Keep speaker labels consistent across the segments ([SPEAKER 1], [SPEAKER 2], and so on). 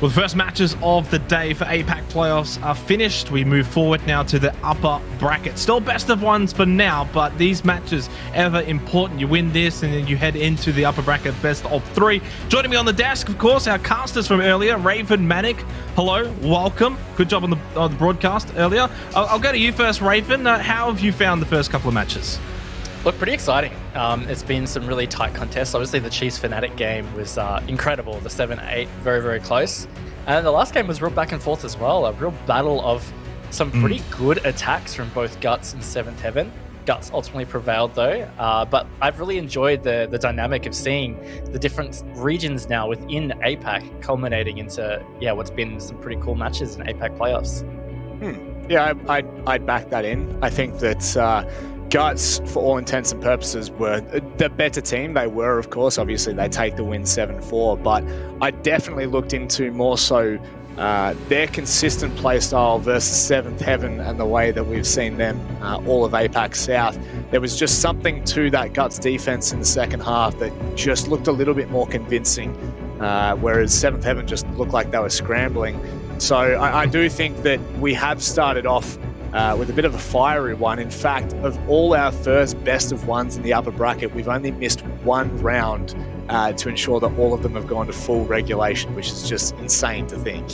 [SPEAKER 1] Well, the first matches of the day for APAC playoffs are finished. We move forward now to the upper bracket. Still best of ones for now, but these matches ever important. You win this and then you head into the upper bracket best of 3. Joining me on the desk, of course, our casters from earlier, Raven, Manic. Hello, welcome. Good job on the broadcast earlier. I'll go to you first, Raven. How have you found the first couple of matches?
[SPEAKER 2] Look, pretty exciting. It's been some really tight contests. Obviously, the Chiefs Fnatic game was incredible. The 7-8, very, very close. And the last game was real back and forth as well. A real battle of some pretty good attacks from both Guts and Seventh Heaven. Guts ultimately prevailed though. But I've really enjoyed the dynamic of seeing the different regions now within APAC culminating into what's been some pretty cool matches in APAC playoffs.
[SPEAKER 3] Yeah, I'd back that in. I think that Guts, for all intents and purposes, were the better team. They were, of course. Obviously, they take the win 7-4. But I definitely looked into more so their consistent playstyle versus Seventh Heaven and the way that we've seen them all of APAC South. There was just something to that Guts defense in the second half that just looked a little bit more convincing, whereas Seventh Heaven just looked like they were scrambling. So I do think that we have started off with a bit of a fiery one. In fact, of all our first best of ones in the upper bracket, we've only missed one round to ensure that all of them have gone to full regulation, which is just insane to think.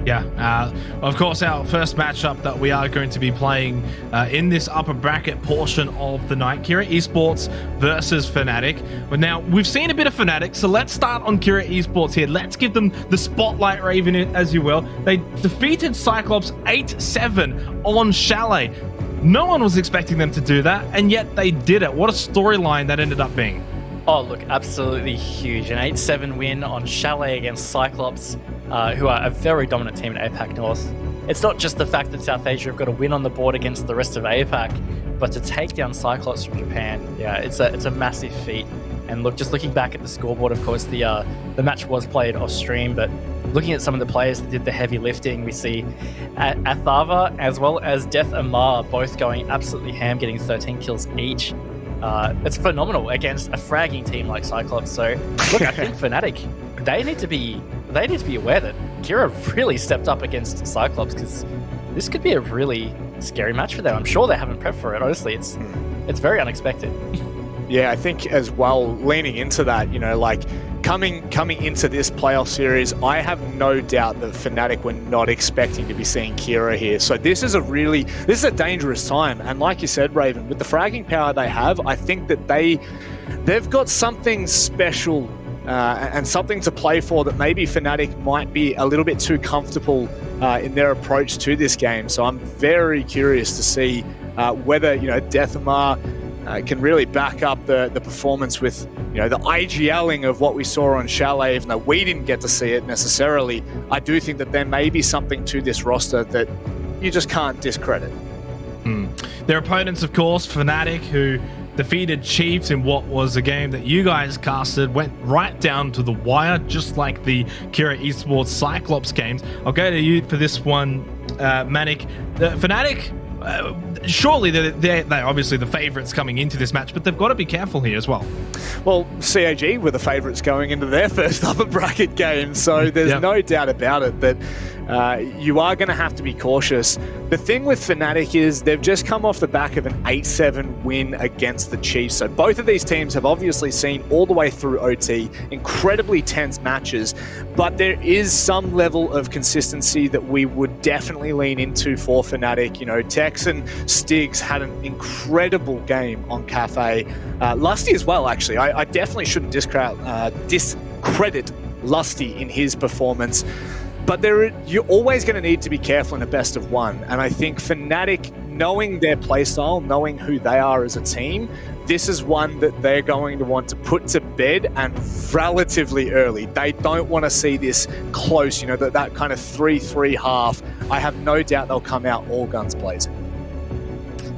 [SPEAKER 1] Yeah, of course, our first matchup that we are going to be playing in this upper bracket portion of the night, Kira Esports versus Fnatic. But now, we've seen a bit of Fnatic, so let's start on Kira Esports here. Let's give them the spotlight, Raven, as you will. They defeated Cyclops 8-7 on Chalet. No one was expecting them to do that, and yet they did it. What a storyline that ended up being.
[SPEAKER 2] Oh, look, absolutely huge. An 8-7 win on Chalet against Cyclops, who are a very dominant team in APAC North. It's not just the fact that South Asia have got a win on the board against the rest of APAC, but to take down Cyclops from Japan, it's a massive feat. And look, just looking back at the scoreboard, of course, the match was played off stream, but looking at some of the players that did the heavy lifting, we see Athava as well as Death Amar both going absolutely ham, getting 13 kills each. It's phenomenal against a fragging team like Cyclops. So look, I think Fnatic, they need to be aware that Kira really stepped up against Cyclops, because this could be a really scary match for them. I'm sure they haven't prepped for it. Honestly, it's very unexpected.
[SPEAKER 3] Yeah, I think as well, leaning into that, like coming into this playoff series, I have no doubt that Fnatic were not expecting to be seeing Kira here. So this is a dangerous time. And like you said, Raven, with the fragging power they have, I think that they've got something special and something to play for that maybe Fnatic might be a little bit too comfortable in their approach to this game. So I'm very curious to see whether, Death Amar can really back up the performance with, the IGLing of what we saw on Chalet, even though we didn't get to see it necessarily. I do think that there may be something to this roster that you just can't discredit.
[SPEAKER 1] Their opponents, of course, Fnatic, who defeated Chiefs in what was a game that you guys casted, went right down to the wire, just like the Kira Esports Cyclops games. I'll go to you for this one, Manic. Fnatic, surely they're obviously the favourites coming into this match, but they've got to be careful here as well.
[SPEAKER 3] Well, CAG were the favourites going into their first upper bracket game, so there's no doubt about it that you are going to have to be cautious. The thing with Fnatic is they've just come off the back of an 8-7 win against the Chiefs. So both of these teams have obviously seen all the way through OT, incredibly tense matches, but there is some level of consistency that we would definitely lean into for Fnatic. Tex and Stigs had an incredible game on Cafe. Lusty as well, actually. I definitely shouldn't discredit Lusty in his performance. But you're always going to need to be careful in a best of one. And I think Fnatic, knowing their playstyle, knowing who they are as a team, this is one that they're going to want to put to bed, and relatively early. They don't want to see this close, that kind of 3-3 half. I have no doubt they'll come out all guns blazing.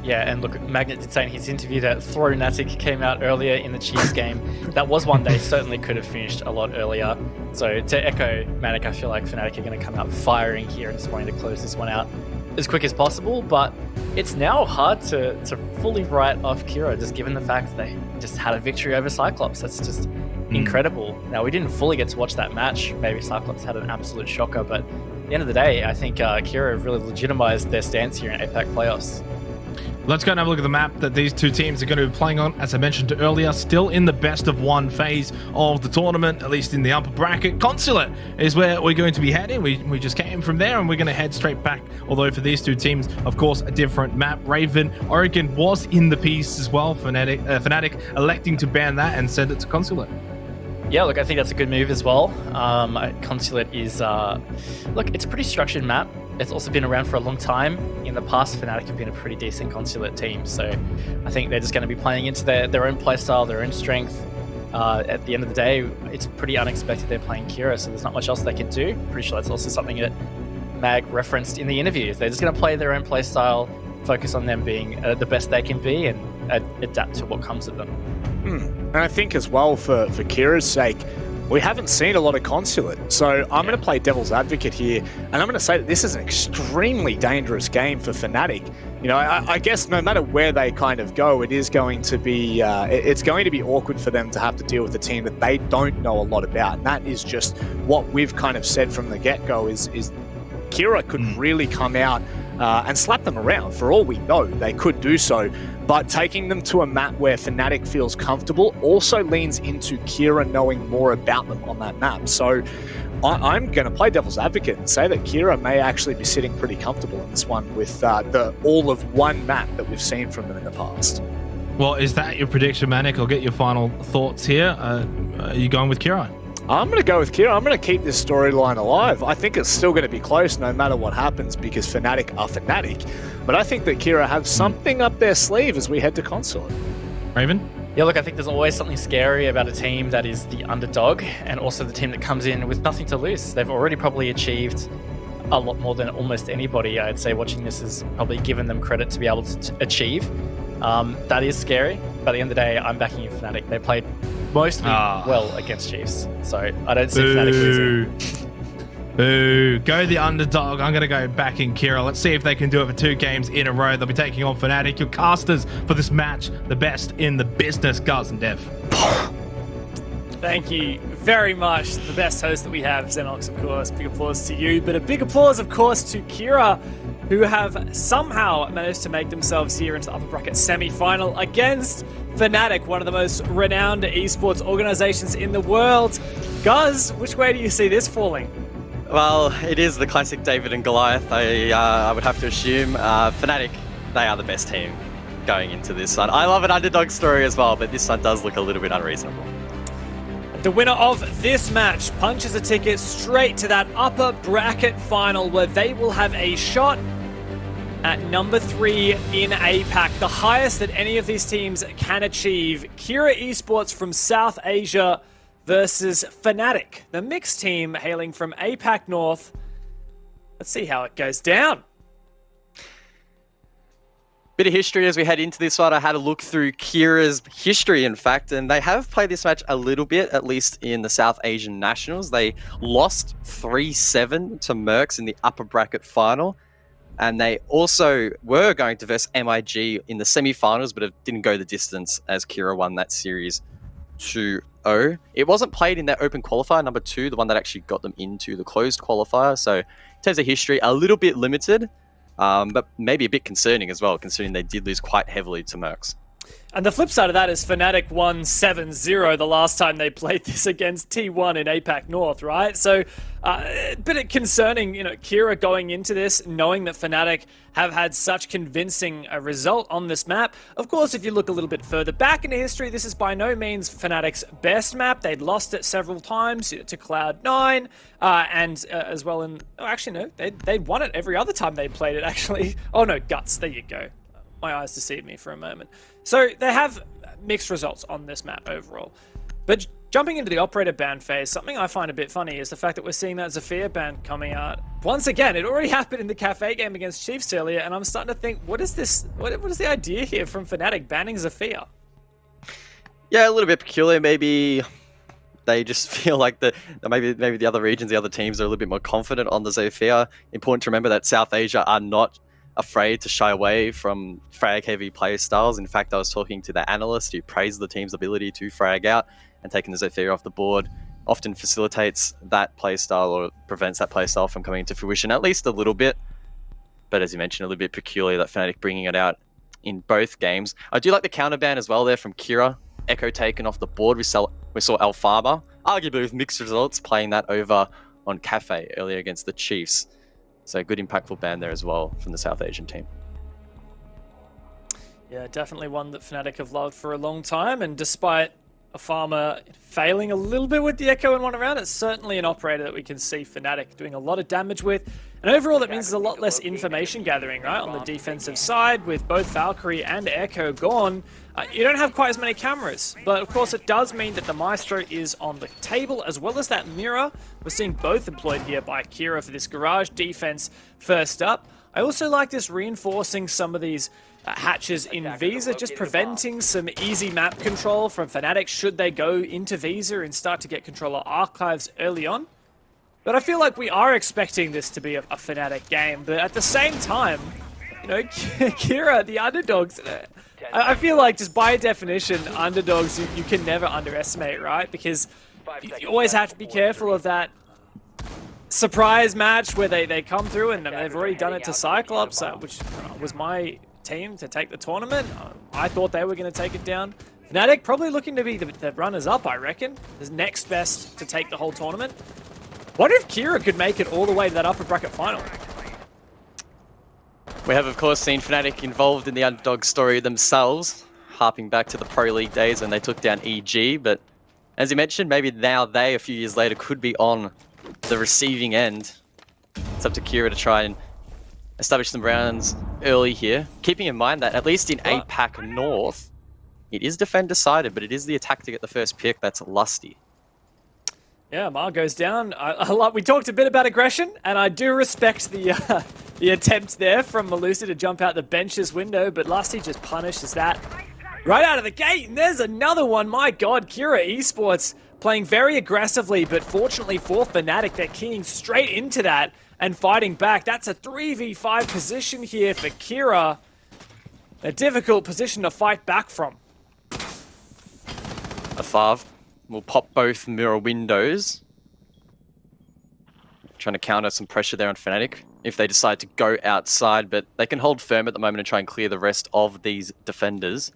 [SPEAKER 2] Yeah, and look, Magnet did say in his interview that Fnatic came out earlier in the Chiefs game. That was one they certainly could have finished a lot earlier. So to echo Manic, I feel like Fnatic are going to come out firing here and just wanting to close this one out as quick as possible. But it's now hard to fully write off Kira, just given the fact they just had a victory over Cyclops. That's just incredible. Now, we didn't fully get to watch that match. Maybe Cyclops had an absolute shocker, but at the end of the day, I think Kira really legitimized their stance here in APAC playoffs.
[SPEAKER 1] Let's go and have a look at the map that these two teams are going to be playing on. As I mentioned earlier, still in the best of one phase of the tournament, at least in the upper bracket. Consulate is where we're going to be heading. We just came from there and we're going to head straight back. Although for these two teams, of course, a different map. Raven, Oregon was in the piece as well. Fnatic electing to ban that and send it to Consulate.
[SPEAKER 2] Yeah, look, I think that's a good move as well. Consulate is, look, it's a pretty structured map. It's also been around for a long time. In the past, Fnatic have been a pretty decent Consulate team, so I think they're just going to be playing into their own playstyle, their own strength. At the end of the day, it's pretty unexpected they're playing Kira, so there's not much else they can do. Pretty sure that's also something that Mag referenced in the interviews. They're just going to play their own playstyle, focus on them being the best they can be, and adapt to what comes of them.
[SPEAKER 3] And I think as well, for Kira's sake, we haven't seen a lot of Consulate. So I'm going to play devil's advocate here, and I'm going to say that this is an extremely dangerous game for Fnatic. You know, I guess no matter where they kind of go, it is going to be it's going to be awkward for them to have to deal with a team that they don't know a lot about. And that is just what we've kind of said from the get-go is Kira could really come out and slap them around. For all we know, they could do so. But taking them to a map where Fnatic feels comfortable also leans into Kira knowing more about them on that map. So I'm going to play devil's advocate and say that Kira may actually be sitting pretty comfortable in this one with the all of one map that we've seen from them in the past.
[SPEAKER 1] Well, is that your prediction, Manic? I'll get your final thoughts here. Are you going with Kira?
[SPEAKER 3] I'm going to go with Kira. I'm going to keep this storyline alive. I think it's still going to be close no matter what happens because Fnatic are Fnatic. But I think that Kira have something up their sleeve as we head to Consulate.
[SPEAKER 1] Raven?
[SPEAKER 2] Yeah, look, I think there's always something scary about a team that is the underdog and also the team that comes in with nothing to lose. They've already probably achieved a lot more than almost anybody. I'd say watching this has probably given them credit to be able to achieve. That is scary, but at the end of the day, I'm backing you Fnatic. They played mostly well against Chiefs, so I don't see Fnatic losing.
[SPEAKER 1] Boo. Go the underdog. I'm going to go back in Kira. Let's see if they can do it for 2 games in a row. They'll be taking on Fnatic. Your casters for this match, the best in the business, Guz and Dev.
[SPEAKER 4] Thank you very much. The best host that we have, Xenox, of course. Big applause to you, but a big applause, of course, to Kira, who have somehow managed to make themselves here into the upper bracket semi-final against Fnatic, one of the most renowned esports organizations in the world. Guz, which way do you see this falling?
[SPEAKER 5] Well, it is the classic David and Goliath. I would have to assume Fnatic, they are the best team going into this one. I love an underdog story as well, but this one does look a little bit unreasonable.
[SPEAKER 4] The winner of this match punches a ticket straight to that upper bracket final where they will have a shot at number 3 in APAC, the highest that any of these teams can achieve. Kira Esports from South Asia versus Fnatic, the mixed team hailing from APAC North. Let's see how it goes down.
[SPEAKER 5] Bit of history as we head into this one. I had a look through Kira's history, in fact, and they have played this match a little bit, at least in the South Asian Nationals. They lost 3-7 to Mercs in the upper bracket final, and they also were going to verse MIG in the semi-finals, but it didn't go the distance as Kira won that series 2-0. It wasn't played in their open qualifier, number 2, the one that actually got them into the closed qualifier. So in terms of history, a little bit limited, but maybe a bit concerning as well, considering they did lose quite heavily to Mercs.
[SPEAKER 4] And the flip side of that is Fnatic won 7-0 the last time they played this against T1 in APAC North, right? So a bit concerning, you know, Kira going into this, knowing that Fnatic have had such convincing a result on this map. Of course, if you look a little bit further back into history, this is by no means Fnatic's best map. They'd lost it several times to Cloud9, and as well in... Oh, actually, no, they'd won it every other time they played it, actually. Oh, no, Guts, there you go. My eyes deceived me for a moment. So they have mixed results on this map overall. But jumping into the operator ban phase, something I find a bit funny is the fact that we're seeing that Zafir ban coming out. Once again, it already happened in the Cafe game against Chiefs earlier, and I'm starting to think, what is this? What is the idea here from Fnatic banning Zafir?
[SPEAKER 5] Yeah, a little bit peculiar. Maybe they just feel like maybe the other regions, the other teams are a little bit more confident on the Zafir. Important to remember that South Asia are not afraid to shy away from frag-heavy play styles. In fact, I was talking to the analyst who praised the team's ability to frag out and taking the Zafir off the board often facilitates that playstyle or prevents that playstyle from coming into fruition at least a little bit. But as you mentioned, a little bit peculiar that Fnatic bringing it out in both games. I do like the counter ban as well there from Kira. Echo taken off the board. We saw Alfama, arguably with mixed results, playing that over on Cafe earlier against the Chiefs. So good impactful ban there as well from the South Asian team.
[SPEAKER 4] Yeah, definitely one that Fnatic have loved for a long time, and despite a farmer failing a little bit with the Echo in one round, it's certainly an operator that we can see Fnatic doing a lot of damage with. And overall, that means there's a lot less information gathering, right? On the defensive side, with both Valkyrie and Echo gone, you don't have quite as many cameras. But of course, it does mean that the Maestro is on the table, as well as that mirror. We're seeing both employed here by Kira for this garage defense first up. I also like this reinforcing some of these hatches in Visa, just preventing some easy map control from Fnatic should they go into Visa and start to get control of archives early on. But I feel like we are expecting this to be a Fnatic game, but at the same time, you know, Kira, the underdogs, I feel like just by definition, underdogs you can never underestimate, right? Because you always have to be careful of that surprise match where they come through, and they've already done it to Cyclops, which was my team to take the tournament. I thought they were going to take it down. Fnatic probably looking to be the runners-up, I reckon. The next best to take the whole tournament. Wonder if Kira could make it all the way to that upper bracket final.
[SPEAKER 5] We have, of course, seen Fnatic involved in the underdog story themselves, harping back to the Pro League days when they took down EG. But as you mentioned, maybe now they, a few years later, could be on the receiving end. It's up to Kira to try and establish some rounds early here. Keeping in mind that, at least in APAC North, it is defend decided, but it is the attack to get the first pick that's lusty.
[SPEAKER 4] Yeah, Mar goes down. We talked a bit about aggression, and I do respect the attempt there from Melusi to jump out the bench's window, but Lusty just punishes that right out of the gate. And there's another one. My God, Kira Esports playing very aggressively, but fortunately for Fnatic, they're keying straight into that and fighting back. That's a 3v5 position here for Kira. A difficult position to fight back from.
[SPEAKER 5] A Fav will pop both mirror windows. Trying to counter some pressure there on Fnatic if they decide to go outside, but they can hold firm at the moment and try and clear the rest of these defenders.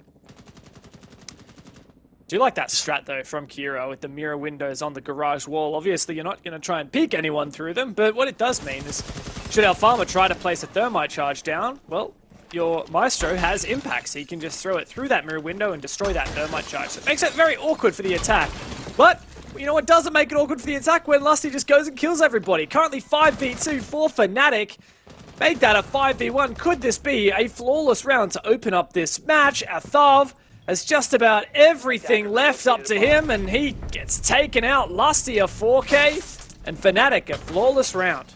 [SPEAKER 4] Do you like that strat though from Kira with the mirror windows on the garage wall? Obviously you're not going to try and peek anyone through them, but what it does mean is should Alfama try to place a thermite charge down, well, your Maestro has impact, so you can just throw it through that mirror window and destroy that thermite charge. So it makes it very awkward for the attack. But you know what doesn't make it awkward for the attack? When Lusty just goes and kills everybody. Currently 5v2 for Fnatic. Make that a 5v1. Could this be a flawless round to open up this match? Athav has just about everything left up to him, and he gets taken out. Lusty a 4K, and Fnatic a flawless round.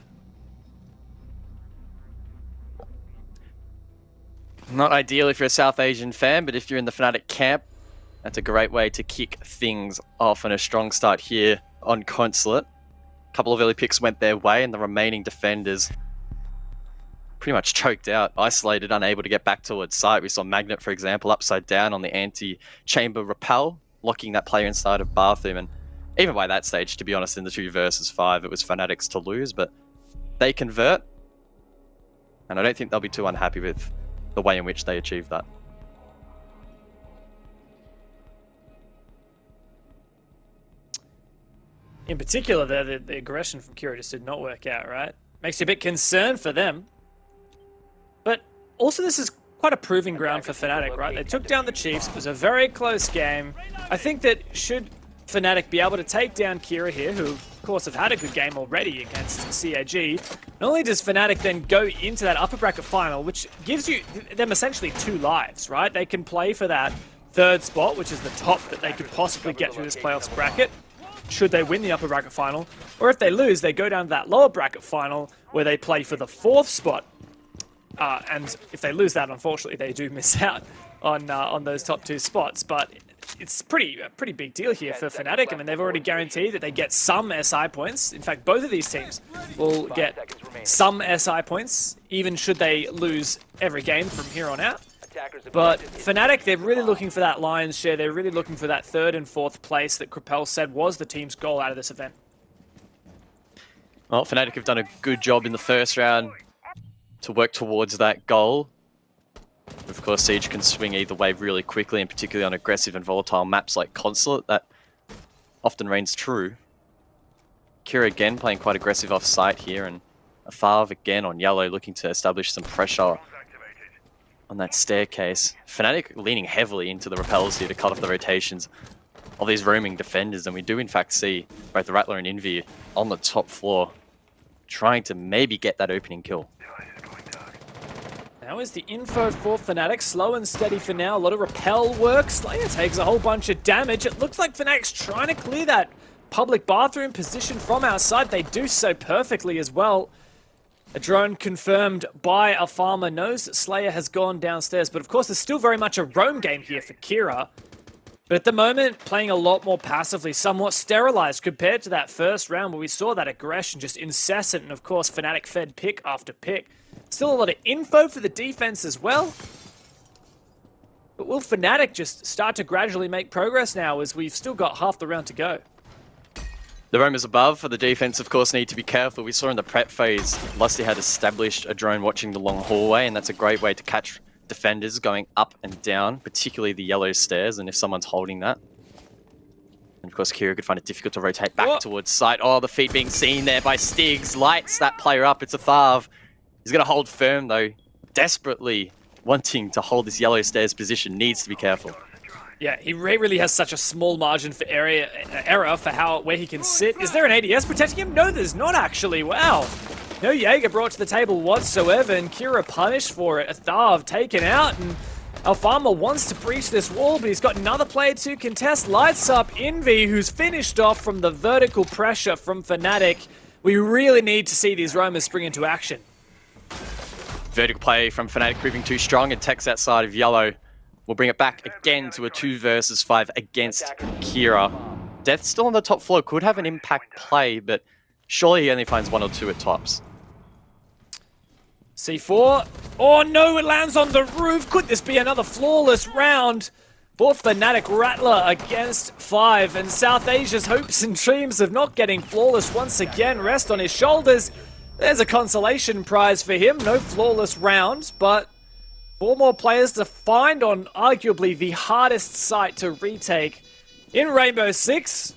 [SPEAKER 5] Not ideal if you're a South Asian fan, but if you're in the Fnatic camp, that's a great way to kick things off on a strong start here on Consulate. A couple of early picks went their way, and the remaining defenders pretty much choked out, isolated, unable to get back towards site. We saw Magnet, for example, upside down on the anti-chamber rappel, locking that player inside of Bathroom. And even by that stage, to be honest, in the 2 versus 5, it was Fnatic's to lose, but they convert. And I don't think they'll be too unhappy with the way in which they achieved that.
[SPEAKER 4] In particular, the aggression from Kira just did not work out, right? Makes you a bit concerned for them. But also this is quite a proving ground for Fnatic, right? They took down the Chiefs. It was a very close game. I think that should Fnatic be able to take down Kira here, who of course have had a good game already against CAG, not only does Fnatic then go into that upper bracket final, which gives them essentially 2 lives, right? They can play for that 3rd spot, which is the top that they could possibly get through this playoffs bracket, should they win the upper bracket final. Or if they lose, they go down to that lower bracket final where they play for the 4th spot. And if they lose that, unfortunately, they do miss out on those top 2 spots. But it's a pretty big deal here for Fnatic. I mean, they've already guaranteed that they get some SI points. In fact, both of these teams will get some SI points, even should they lose every game from here on out. But Fnatic, they're really looking for that lion's share. They're really looking for that 3rd and 4th place that Krapel said was the team's goal out of this event.
[SPEAKER 5] Well, Fnatic have done a good job in the first round to work towards that goal. Of course, Siege can swing either way really quickly, and particularly on aggressive and volatile maps like Consulate, that often reigns true. Kira again playing quite aggressive off-site here, and Atharv again on yellow looking to establish some pressure on that staircase. Fnatic leaning heavily into the repels here to cut off the rotations of these roaming defenders, and we do in fact see both the Rattler and Envy on the top floor trying to maybe get that opening kill.
[SPEAKER 4] Now is the info for Fnatic. Slow and steady for now. A lot of repel work. Slayer takes a whole bunch of damage. It looks like Fnatic's trying to clear that public bathroom position from outside. They do so perfectly as well. A drone confirmed by a farmer knows that Slayer has gone downstairs. But of course, there's still very much a roam game here for Kira. But at the moment, playing a lot more passively, somewhat sterilized compared to that first round where we saw that aggression just incessant. And of course, Fnatic fed pick after pick. Still a lot of info for the defense as well. But will Fnatic just start to gradually make progress now as we've still got half the round to go?
[SPEAKER 5] The roamers above for the defense, of course, need to be careful. We saw in the prep phase, Lusty had established a drone watching the long hallway, and that's a great way to catch defenders going up and down, particularly the yellow stairs, and if someone's holding that. And of course, Kira could find it difficult to rotate back towards site. Oh, the feet being seen there by Stigs. Lights that player up. It's Atharv. He's going to hold firm, though. Desperately wanting to hold this yellow stairs position. Needs to be careful.
[SPEAKER 4] Yeah, he really has such a small margin for error for where he can sit. Is there an ADS protecting him? No, there's not actually. Wow. No Jaeger brought to the table whatsoever, and Kira punished for it. Atharv taken out, and Alfama wants to breach this wall, but he's got another player to contest. Lights up Envy, who's finished off from the vertical pressure from Fnatic. We really need to see these roamers spring into action.
[SPEAKER 5] Vertical play from Fnatic proving too strong, and Tex outside of yellow will bring it back again to a 2 versus 5 against Kira. Death still on the top floor, could have an impact play, but surely he only finds 1 or 2 at tops.
[SPEAKER 4] C4. Oh no, it lands on the roof. Could this be another flawless round? Both Fnatic Rattler against 5, and South Asia's hopes and dreams of not getting flawless once again rest on his shoulders. There's a consolation prize for him. No flawless round, but 4 more players to find on arguably the hardest site to retake in Rainbow Six.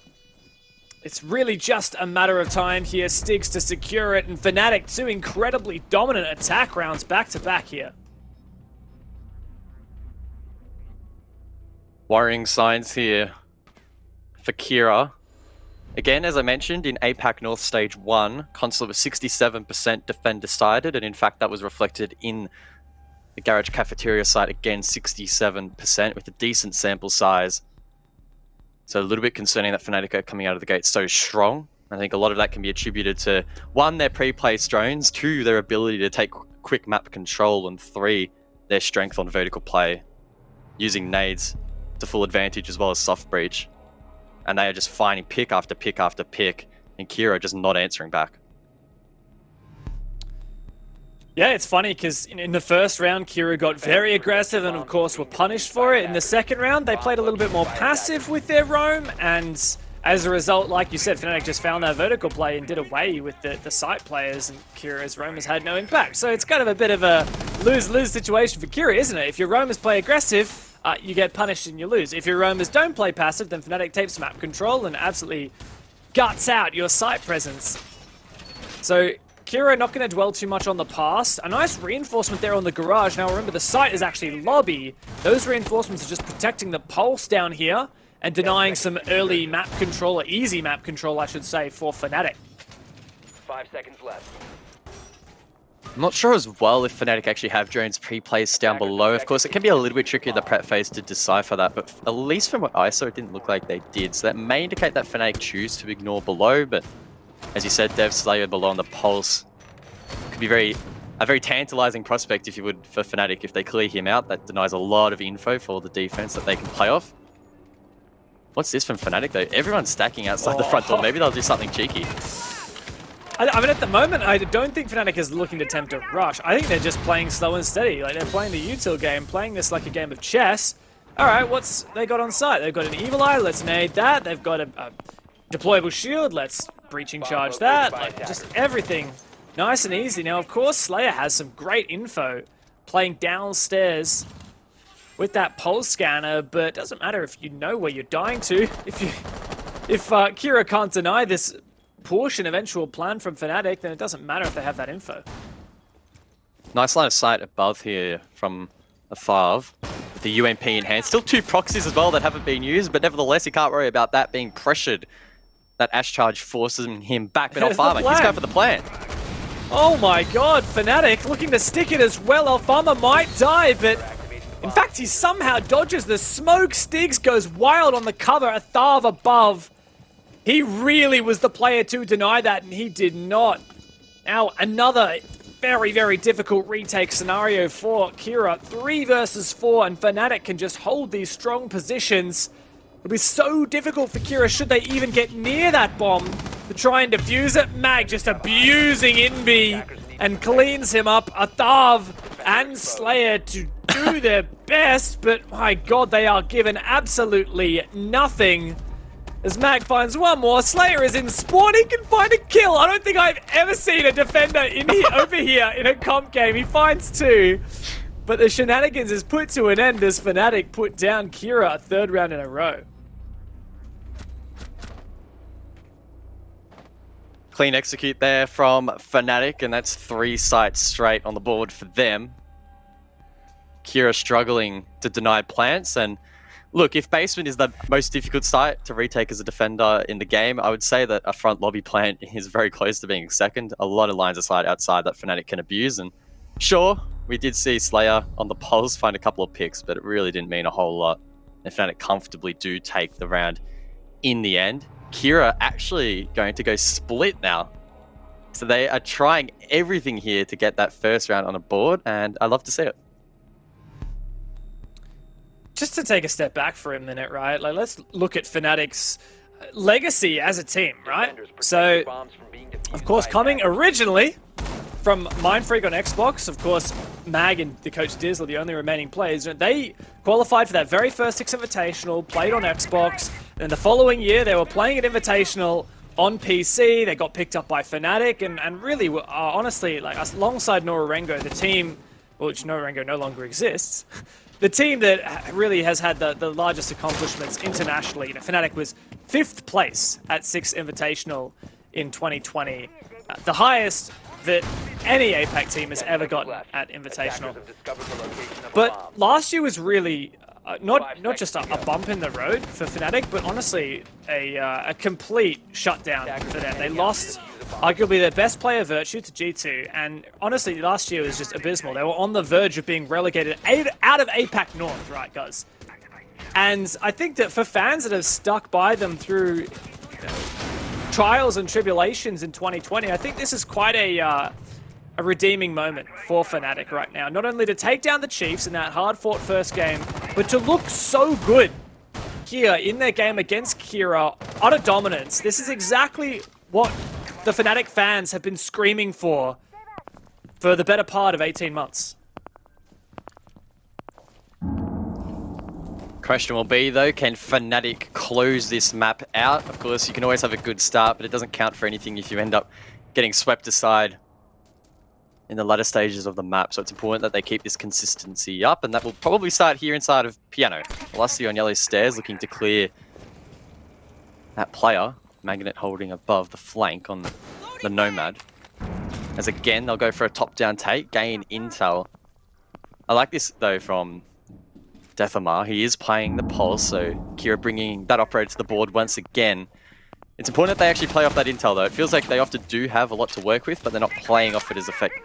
[SPEAKER 4] It's really just a matter of time here. Stigs to secure it, and Fnatic 2 incredibly dominant attack rounds back to back here.
[SPEAKER 5] Worrying signs here for Kira. Again, as I mentioned, in APAC North Stage 1, Consulate was 67% defend decided, and in fact that was reflected in the Garage Cafeteria site, again 67% with a decent sample size. So a little bit concerning that Fnatic are coming out of the gate so strong. I think a lot of that can be attributed to 1, their pre-placed drones, 2, their ability to take quick map control, and 3, their strength on vertical play, using nades to full advantage as well as soft breach. And they are just finding pick after pick after pick, and Kira just not answering back.
[SPEAKER 4] Yeah, it's funny because in the first round, Kira got very aggressive and of course were punished for it. In the second round, they played a little bit more passive with their roam, and as a result, like you said, Fnatic just found that vertical play and did away with the site players, and Kira's roamers had no impact. So it's kind of a bit of a lose-lose situation for Kira, isn't it? If your roamers play aggressive, you get punished and you lose. If your roamers don't play passive, then Fnatic takes map control and absolutely guts out your site presence. So Kira not going to dwell too much on the past. A nice reinforcement there on the garage. Now remember, the site is actually lobby. Those reinforcements are just protecting the pulse down here and denying some early map control, or easy map control, I should say, for Fnatic.
[SPEAKER 6] 5 seconds left.
[SPEAKER 5] I'm not sure as well if Fnatic actually have drones pre-placed down below. Of course, it can be a little bit tricky in the prep phase to decipher that, but at least from what I saw, it didn't look like they did. So that may indicate that Fnatic choose to ignore below, but as you said, Dev Slayer below on the pulse could be a very tantalizing prospect, if you would, for Fnatic. If they clear him out, that denies a lot of info for the defense that they can play off. What's this from Fnatic though? Everyone's stacking outside the front door. Maybe they'll do something cheeky.
[SPEAKER 4] I mean, at the moment, I don't think Fnatic is looking to attempt a rush. I think they're just playing slow and steady. Like, they're playing the util game, playing this like a game of chess. All right, what's they got on site? They've got an Evil Eye, let's nade that. They've got a deployable shield, let's breaching charge that. Like, just everything nice and easy. Now, of course, Slayer has some great info playing downstairs with that pulse scanner, but it doesn't matter if you know where you're dying to. If Kira can't deny this push and eventual plan from Fnatic, then it doesn't matter if they have that info.
[SPEAKER 5] Nice line of sight above here from Athav with the UMP in hand. Still 2 proxies as well that haven't been used, but nevertheless, you can't worry about that being pressured. That Ash charge forces him back, but Alfama, he's going for the plan.
[SPEAKER 4] Oh my god, Fnatic looking to stick it as well. Alfama might die, but in fact, he somehow dodges the smoke. Stiggs goes wild on the cover. Athav above. He really was the player to deny that, and he did not. Now, another very, very difficult retake scenario for Kira. 3 versus 4, and Fnatic can just hold these strong positions. It'll be so difficult for Kira should they even get near that bomb to try and defuse it. Mag just abusing Inbi and cleans him up. Athav and Slayer to do their best, but my god, they are given absolutely nothing. As Mag finds one more, Slayer is in spawn, he can find a kill. I don't think I've ever seen a defender in here, over here in a comp game. He finds 2, but the shenanigans is put to an end as Fnatic put down Kira a 3rd round in a row.
[SPEAKER 5] Clean execute there from Fnatic, and that's 3 sites straight on the board for them. Kira struggling to deny plants, and look, if basement is the most difficult site to retake as a defender in the game, I would say that a front lobby plant is very close to being second. A lot of lines of sight outside that Fnatic can abuse, and sure, we did see Slayer on the pulse find a couple of picks, but it really didn't mean a whole lot. And Fnatic comfortably do take the round in the end. Kira actually going to go split now. So they are trying everything here to get that first round on a board, and I love to see it.
[SPEAKER 4] Just to take a step back for a minute, right? Like, let's look at Fnatic's legacy as a team, right? So, of course, coming originally from Mindfreak on Xbox, of course, Mag and the coach Diz are the only remaining players. They qualified for that very first Six Invitational, played on Xbox, and the following year they were playing at Invitational on PC. They got picked up by Fnatic, and really, honestly, like, alongside Norengo, the team, which Norengo no longer exists, the team that really has had the largest accomplishments internationally. You know, Fnatic was 5th place at Six Invitational in 2020, the highest that any APAC team has ever gotten at Invitational. But last year was really not just a bump in the road for Fnatic, but honestly a complete shutdown for them. They lost arguably their best player, Virtue, to G2, and honestly, last year was just abysmal. They were on the verge of being relegated out of APAC North, right, guys? And I think that for fans that have stuck by them through trials and tribulations in 2020, I think this is quite a redeeming moment for Fnatic right now. Not only to take down the Chiefs in that hard-fought first game, but to look so good here in their game against Kira, utter dominance. This is exactly what the Fnatic fans have been screaming for the better part of 18 months.
[SPEAKER 5] Question will be, though, can Fnatic close this map out? Of course, you can always have a good start, but it doesn't count for anything if you end up getting swept aside in the latter stages of the map. So it's important that they keep this consistency up, and that will probably start here inside of Piano. Lusty on yellow stairs, looking to clear that player. Magnet holding above the flank on the Nomad. As again, they'll go for a top-down take, gain intel. I like this, though, from Deathamar. He is playing the pulse, so Kira bringing that operator to the board once again. It's important that they actually play off that intel, though. It feels like they often do have a lot to work with, but they're not playing off it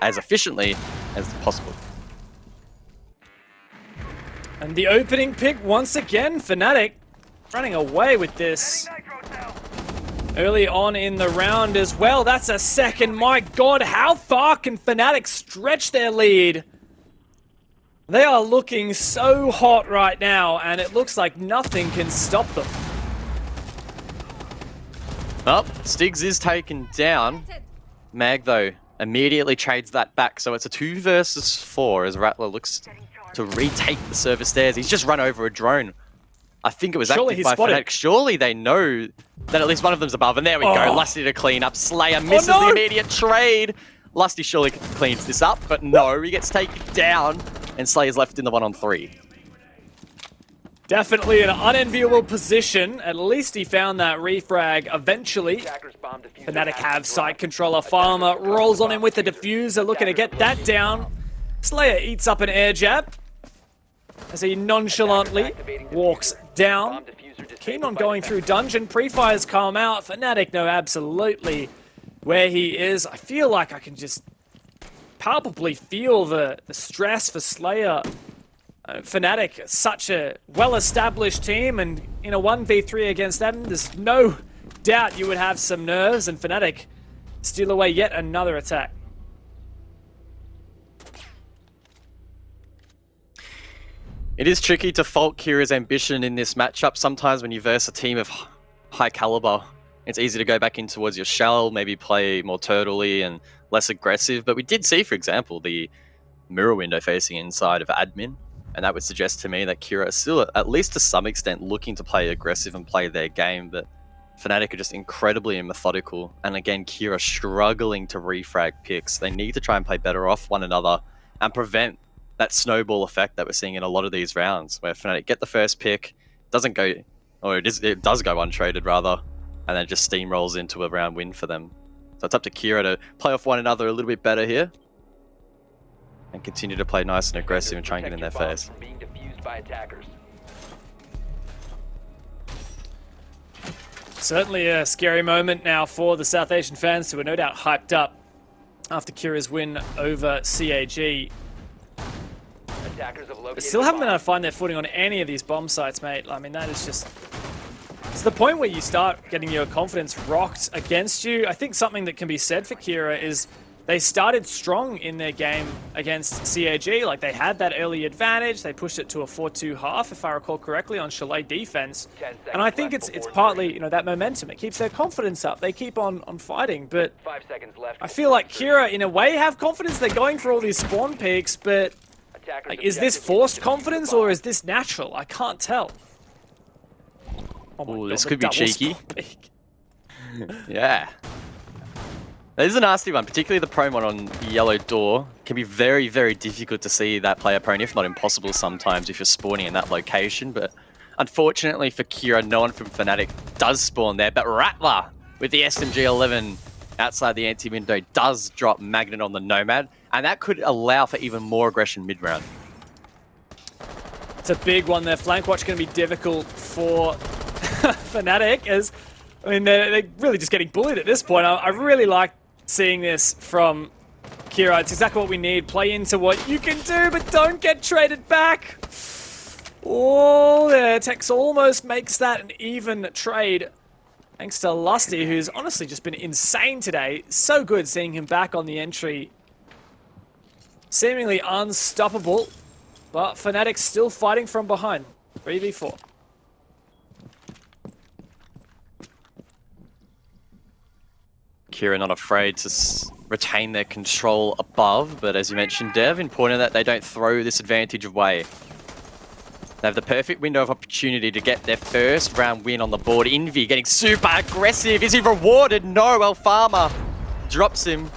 [SPEAKER 5] as efficiently as possible.
[SPEAKER 4] And the opening pick once again, Fnatic running away with this early on in the round as well. That's a second. My god, how far can Fnatic stretch their lead? They are looking so hot right now, and it looks like nothing can stop them.
[SPEAKER 5] Well, Stiggs is taken down. Mag, though, immediately trades that back. So it's a 2 versus 4 as Rattler looks to retake the service stairs. He's just run over a drone. I think it was
[SPEAKER 4] Surely
[SPEAKER 5] active by Fnatic. Surely they know that at least one of them's above. And there we go. Lusty to clean up. Slayer misses the immediate trade. Lusty surely cleans this up, but no, he gets taken down. And Slayer's left in the 1-on-3.
[SPEAKER 4] Definitely an unenviable position. At least he found that refrag eventually. Fnatic have site controller. Farmer rolls on him with the diffuser, looking to get that down. Slayer eats up an air jab as he nonchalantly walks down. Keen on going through dungeon. Pre-fires calm out. Fnatic know absolutely where he is. I feel like I can just palpably feel the stress for Slayer. Fnatic, such a well-established team, and in a 1v3 against them, there's no doubt you would have some nerves, and Fnatic steal away yet another attack.
[SPEAKER 5] It is tricky to fault Kira's ambition in this matchup. Sometimes when you verse a team of high caliber, it's easy to go back in towards your shell, maybe play more turtley and less aggressive. But we did see, for example, the mirror window facing inside of admin. And that would suggest to me that Kira is still, at least to some extent, looking to play aggressive and play their game. But Fnatic are just incredibly methodical. And again, Kira struggling to refrag picks. They need to try and play better off one another and prevent that snowball effect that we're seeing in a lot of these rounds, where Fnatic get the first pick, doesn't go, or it does go untraded rather, and then just steamrolls into a round win for them. So it's up to Kira to play off one another a little bit better here. And continue to play nice and aggressive and try and get in their face.
[SPEAKER 6] Being defused by attackers.
[SPEAKER 4] Certainly a scary moment now for the South Asian fans who are no doubt hyped up after Kira's win over CAG.
[SPEAKER 6] Attackers have located
[SPEAKER 4] Still haven't been able to find their footing on any of these bomb sites, mate. I mean, that is just... It's the point where you start getting your confidence rocked against you. I think something that can be said for Kira is they started strong in their game against CAG. Like, they had that early advantage. They pushed it to a 4-2 half, if I recall correctly, on Chalet defense. And I think it's partly, you know, that momentum. It keeps their confidence up. They keep on fighting. But
[SPEAKER 6] 5 seconds left.
[SPEAKER 4] I feel like Kira, in a way, have confidence. They're going for all these spawn peaks, but like, is this forced confidence or is this natural? I can't tell. Oh my God,
[SPEAKER 5] This
[SPEAKER 4] the
[SPEAKER 5] could be
[SPEAKER 4] double
[SPEAKER 5] cheeky.
[SPEAKER 4] spawn peak.
[SPEAKER 5] Yeah. This is a nasty one, particularly the prone one on the yellow door. Can be very, very difficult to see that player prone, if not impossible sometimes if you're spawning in that location. But unfortunately for Kira, no one from Fnatic does spawn there. But Rattler with the SMG-11 outside the anti-window does drop Magnet on the Nomad. And that could allow for even more aggression mid-round.
[SPEAKER 4] It's a big one there. Flank watch going to be difficult for Fnatic, as I mean they're really just getting bullied at this point. I really like seeing this from Kira. It's exactly what we need. Play into what you can do, but don't get traded back. Oh, there. Tex almost makes that an even trade. Thanks to Lusty, who's honestly just been insane today. So good seeing him back on the entry. Seemingly unstoppable, but Fnatic still fighting from behind. 3v4.
[SPEAKER 5] Kira not afraid to retain their control above, but as you mentioned, Dev, important that they don't throw this advantage away. They have the perfect window of opportunity to get their first round win on the board. Envy getting super aggressive. Is he rewarded? No, El Farmer drops him.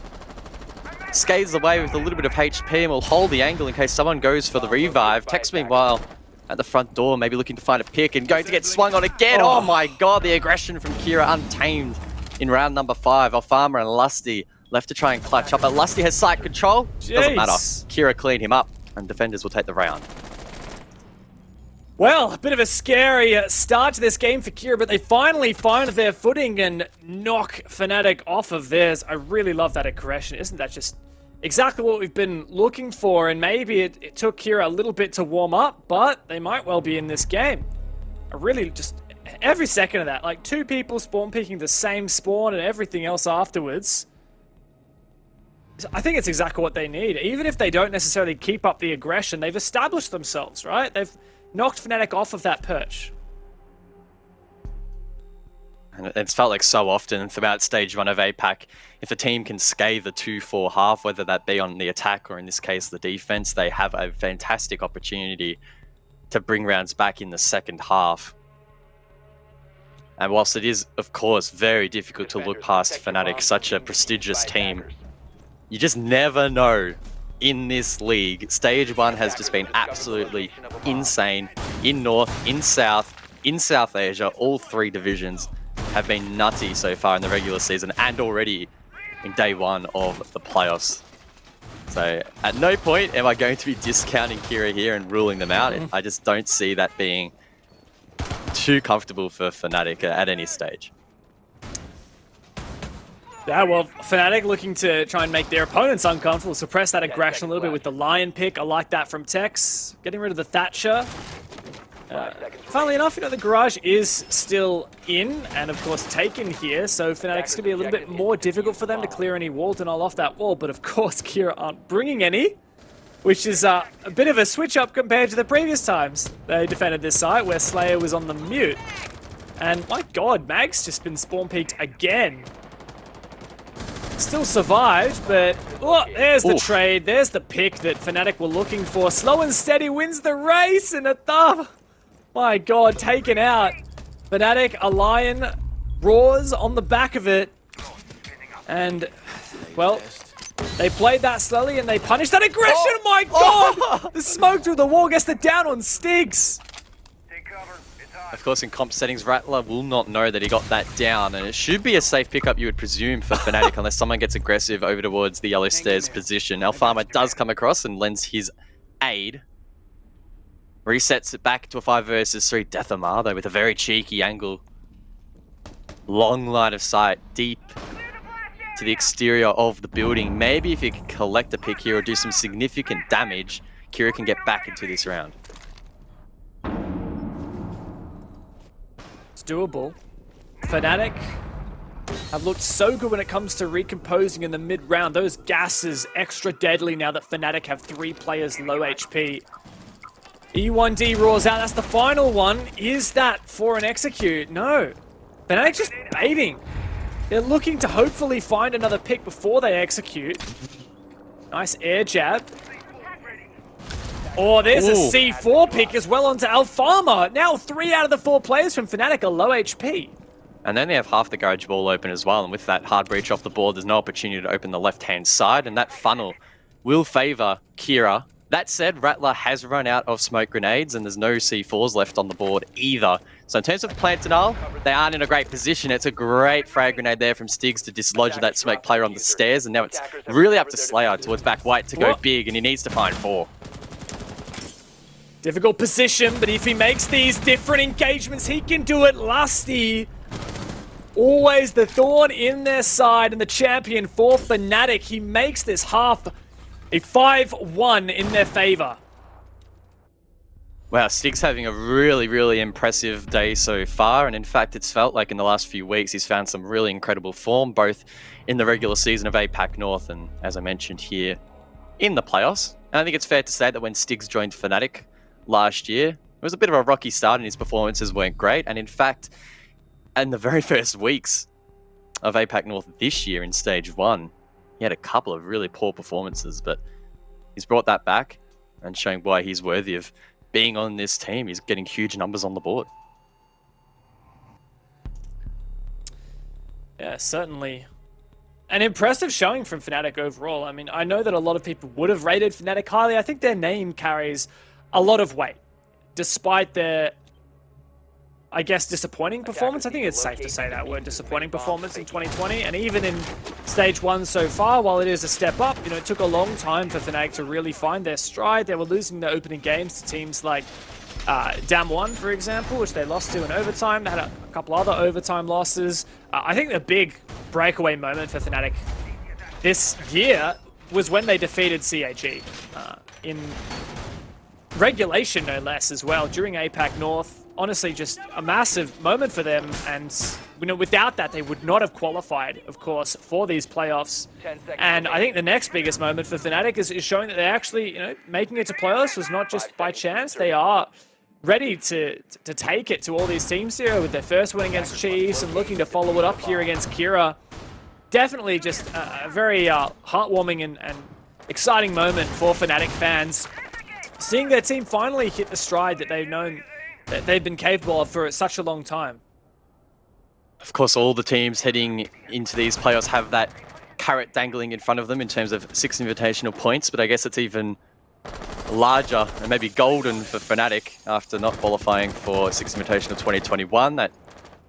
[SPEAKER 5] Scathes away with a little bit of HP and will hold the angle in case someone goes for the revive. Tex meanwhile at the front door, maybe looking to find a pick and going to get swung on again. Oh my God, the aggression from Kira untamed in round number 5. El Farmer and Lusty left to try and clutch up, but Lusty has site control. Doesn't matter. Kira cleaned him up and defenders will take the round.
[SPEAKER 4] Well, a bit of a scary start to this game for Kira, but they finally find their footing and knock Fnatic off of theirs. I really love that aggression. Isn't that just exactly what we've been looking for? And maybe it took Kira a little bit to warm up, but they might well be in this game. I really just... Every second of that, like 2 people spawn picking the same spawn and everything else afterwards. I think it's exactly what they need. Even if they don't necessarily keep up the aggression, they've established themselves, right? They've knocked Fnatic off of that perch.
[SPEAKER 5] And it's felt like so often throughout stage 1 of APAC, if a team can scathe the 2-4 half, whether that be on the attack or in this case the defense, they have a fantastic opportunity to bring rounds back in the second half. And whilst it is, of course, very difficult to look past Fnatic, such a prestigious team, you just never know in this league. Stage 1 has just been absolutely insane. In North, in South Asia, all 3 divisions have been nutty so far in the regular season and already in day 1 of the playoffs. So at no point am I going to be discounting Kira here and ruling them out. I just don't see that being too comfortable for Fnatic at any stage.
[SPEAKER 4] Yeah, well, Fnatic looking to try and make their opponents uncomfortable, suppress that aggression a little bit with the Lion pick. I like that from Tex. Getting rid of the Thatcher. Funnily enough, the garage is still in and, of course, taken here, so Fnatic's going to be a little bit more difficult for them to clear any wall denial off that wall, but of course, Kira aren't bringing any, which is a bit of a switch-up compared to the previous times they defended this site, where Slayer was on the mute. And, my god, Mag's just been spawn-peaked again. Still survived, but there's the trade. There's the pick that Fnatic were looking for. Slow and Steady wins the race, and Athar, my god, taken out. Fnatic, a Lion, roars on the back of it. And, well, they played that slowly and they punished that aggression. My god! The smoke through the wall gets the down on Stigs.
[SPEAKER 5] Of course, in comp settings, Rattler will not know that he got that down, and it should be a safe pickup, you would presume, for Fnatic, unless someone gets aggressive over towards the yellow stairs position. Alfama does come across and lends his aid. Resets it back to a 5 versus 3 Deathamar, though, with a very cheeky angle. Long line of sight, deep to the exterior of the building. Maybe if you can collect a pick here or do some significant damage, Kira can get back into this round.
[SPEAKER 4] Doable. Fnatic have looked so good when it comes to recomposing in the mid-round. Those gases extra deadly now that Fnatic have 3 players low HP. E1D roars out. That's the final one. Is that for an execute? No. Fnatic just baiting. They're looking to hopefully find another pick before they execute. Nice air jab. Oh, there's a C4 pick as well onto Alfama. Now 3 out of the 4 players from Fnatic are low HP.
[SPEAKER 5] And then they have half the garage wall open as well, and with that hard breach off the board, there's no opportunity to open the left-hand side, and that funnel will favor Kira. That said, Rattler has run out of smoke grenades, and there's no C4s left on the board either. So in terms of plant denial, they aren't in a great position. It's a great frag grenade there from Stigs to dislodge that smoke player on the stairs, and now it's really up to Slayer towards back white to go big, and he needs to find 4.
[SPEAKER 4] Difficult position, but if he makes these different engagements, he can do it. Lusty, always the thorn in their side, and the champion for Fnatic. He makes this half a 5-1 in their favor.
[SPEAKER 5] Wow, Stig's having a really, really impressive day so far, and in fact, it's felt like in the last few weeks he's found some really incredible form, both in the regular season of APAC North and, as I mentioned here, in the playoffs. And I think it's fair to say that when Stigs joined Fnatic last year, it was a bit of a rocky start and his performances weren't great. And in fact, in the very first weeks of APAC North this year in Stage 1, he had a couple of really poor performances, but he's brought that back and showing why he's worthy of being on this team. He's getting huge numbers on the board.
[SPEAKER 4] Yeah, certainly an impressive showing from Fnatic overall. I mean, I know that a lot of people would have rated Fnatic highly. I think their name carries a lot of weight, despite their, I guess, disappointing performance. I think it's safe to say that word, disappointing performance in 2020. And even in Stage 1 so far, while it is a step up, it took a long time for Fnatic to really find their stride. They were losing their opening games to teams like Dam1, for example, which they lost to in overtime. They had a couple other overtime losses. I think the big breakaway moment for Fnatic this year was when they defeated CAG in regulation, no less, as well, during APAC North. Honestly, just a massive moment for them, and without that, they would not have qualified, of course, for these playoffs. And I think the next biggest moment for Fnatic is showing that they're actually, making it to playoffs was not just by chance. They are ready to take it to all these teams here with their first win against Chiefs and looking to follow it up here against Kira. Definitely just a very heartwarming and exciting moment for Fnatic fans. Seeing their team finally hit the stride that they've known that they've been capable of for such a long time.
[SPEAKER 5] Of course, all the teams heading into these playoffs have that carrot dangling in front of them in terms of 6 invitational points, but I guess it's even larger and maybe golden for Fnatic after not qualifying for 6 invitational 2021. That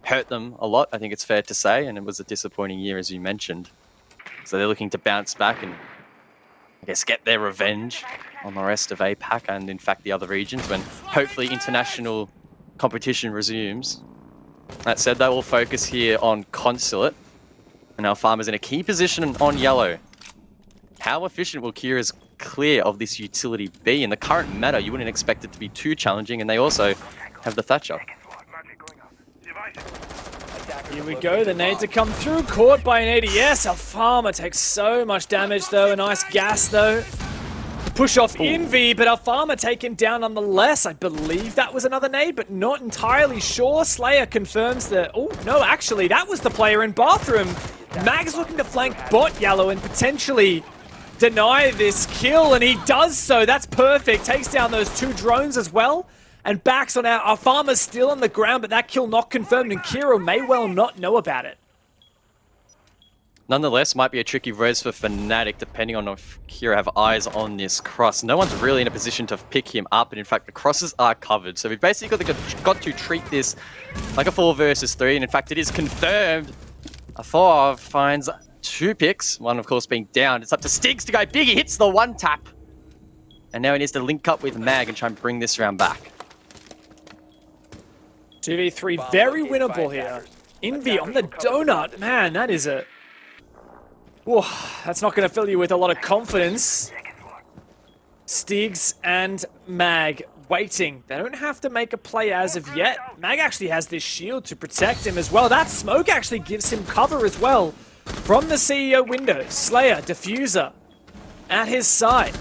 [SPEAKER 5] hurt them a lot, I think it's fair to say, and it was a disappointing year, as you mentioned. So they're looking to bounce back and, I guess, get their revenge on the rest of APAC and, in fact, the other regions when hopefully international competition resumes. That said, they will focus here on Consulate, and our farmer's in a key position on yellow. How efficient will Kira's clear of this utility be? In the current meta, you wouldn't expect it to be too challenging, and they also have the Thatcher.
[SPEAKER 4] Here we go, the nade to come through, caught by an ADS. Our farmer takes so much damage though, a nice gas though. Push off Envy, but our farmer taken down nonetheless. I believe that was another nade, but not entirely sure. Slayer confirms that, oh no, actually that was the player in bathroom. Mag's looking to flank bot yellow and potentially deny this kill, and he does so. That's perfect, takes down those 2 drones as well. And backs on our farmer's still on the ground, but that kill not confirmed, and Kira may well not know about it.
[SPEAKER 5] Nonetheless, might be a tricky res for Fnatic, depending on if Kira have eyes on this cross. No one's really in a position to pick him up, and in fact, the crosses are covered. So we've basically got to treat this like a 4 versus 3, and in fact, it is confirmed. Athor finds 2 picks, one of course being down. It's up to Stiggs to go big. He hits the 1 tap, and now he needs to link up with Mag and try and bring this round back.
[SPEAKER 4] 2v3, very winnable here. Envy on the donut. Man, that is a... Whoa, that's not going to fill you with a lot of confidence. Stiggs and Mag waiting. They don't have to make a play as of yet. Mag actually has this shield to protect him as well. That smoke actually gives him cover as well. From the CEO window, Slayer, Diffuser at his side.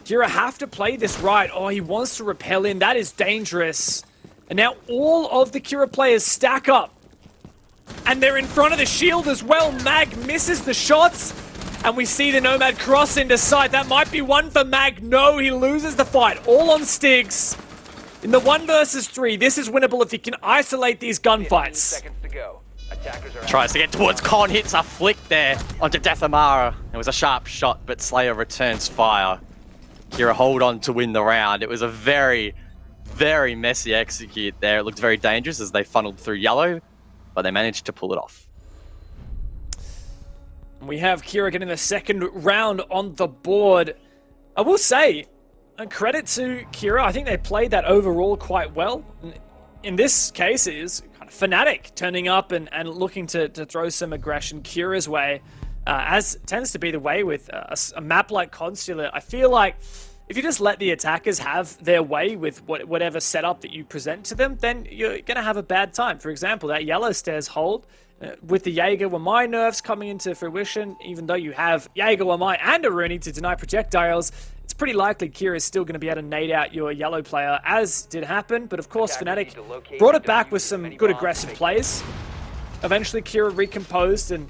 [SPEAKER 4] Kira have to play this right. Oh, he wants to repel in. That is dangerous. And now all of the Kira players stack up. And they're in front of the shield as well. Mag misses the shots. And we see the Nomad cross into sight. That might be one for Mag. No, he loses the fight. All on Stiggs. In the 1 versus 3, this is winnable if he can isolate these gunfights.
[SPEAKER 6] Seconds to go. Attackers are
[SPEAKER 5] Tries to get towards Con, hits a flick there onto Deathamara. It was a sharp shot, but Slayer returns fire. Kira hold on to win the round. It was a very messy execute there. It looked very dangerous as they funneled through yellow, but they managed to pull it off.
[SPEAKER 4] We have Kira getting the 2nd round on the board. I will say, credit to Kira. I think they played that overall quite well. In this case, it is kind of Fnatic turning up and looking to throw some aggression Kira's way, as tends to be the way with a map like Consulate. I feel like if you just let the attackers have their way with whatever setup that you present to them, then you're going to have a bad time. For example, that yellow stairs hold with the Jaeger Wamai nerfs coming into fruition, even though you have Jaeger Wamai and a Rooney to deny projectiles, it's pretty likely Kira is still going to be able to nade out your yellow player, as did happen. But of course, Fnatic brought it back with some good aggressive plays. Eventually, Kira recomposed and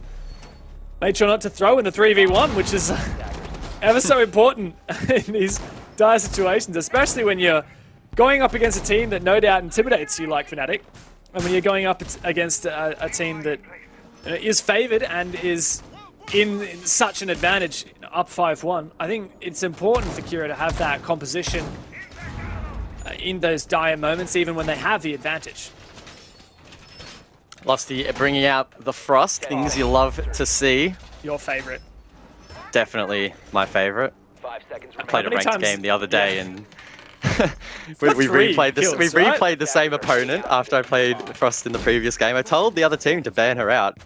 [SPEAKER 4] made sure not to throw in the 3v1, which is ever so important in these dire situations, especially when you're going up against a team that no doubt intimidates you like Fnatic, and when you're going up against a team that is favored and is in such an advantage, up 5-1. I think it's important for Kira to have that composition in those dire moments, even when they have the advantage.
[SPEAKER 5] Lusty bringing out the Frost, things you love to see.
[SPEAKER 4] Your favorite.
[SPEAKER 5] Definitely my favorite.
[SPEAKER 6] 5 seconds
[SPEAKER 5] I played a
[SPEAKER 6] remaining.
[SPEAKER 5] ranked game the other day, and we
[SPEAKER 4] got 3
[SPEAKER 5] replayed this.
[SPEAKER 4] kills,
[SPEAKER 5] We
[SPEAKER 4] right?
[SPEAKER 5] replayed the same opponent after I played Frost in the previous game. I told the other team to ban her out,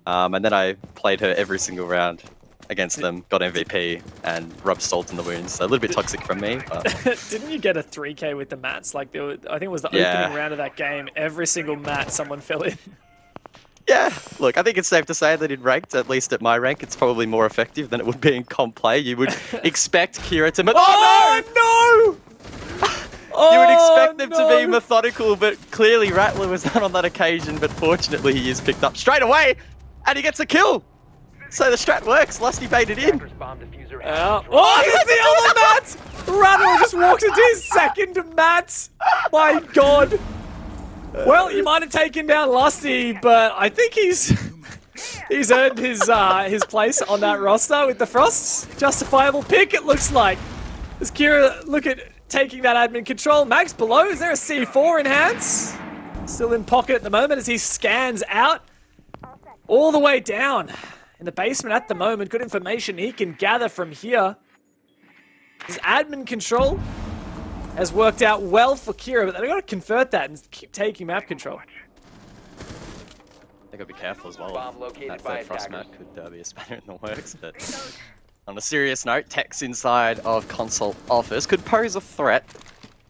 [SPEAKER 5] and then I played her every single round against them, got MVP, and rubbed salt in the wounds. So a little bit toxic from me. But
[SPEAKER 4] Didn't you get a 3K with the mats? Like I think it was the
[SPEAKER 5] Yeah.
[SPEAKER 4] opening round of that game. Every single mat someone fell in.
[SPEAKER 5] yeah, look, I think it's safe to say that in ranked, at least at my rank, it's probably more effective than it would be in comp play. You would expect Kira to... Oh,
[SPEAKER 4] no!
[SPEAKER 5] You would expect them to
[SPEAKER 4] no.
[SPEAKER 5] be methodical, but clearly Rattler was not on that occasion, but fortunately he is picked up straight away, and he gets a kill. So the strat works. Lusty baited in.
[SPEAKER 6] Attackers bomb diffuser
[SPEAKER 4] Oh, here's the other mat! Rattler just walked into his second mat. My God. Well, you might have taken down Lusty, but I think he's earned his place on that roster with the Frosts. Justifiable pick, it looks like. Does Kira look at taking that admin control? Mag's below. Is there a C4 in hands? Still in pocket at the moment as he scans out all the way down in the basement at the moment. Good information he can gather from here. His admin control has worked out well for Kira, but they've got to convert that and keep taking map control.
[SPEAKER 5] They got to be careful as well.
[SPEAKER 6] Bomb located
[SPEAKER 5] That
[SPEAKER 6] by
[SPEAKER 5] third frost
[SPEAKER 6] attackers.
[SPEAKER 5] mat could be a spanner in the works, but on a serious note, Tech's inside of console office could pose a threat,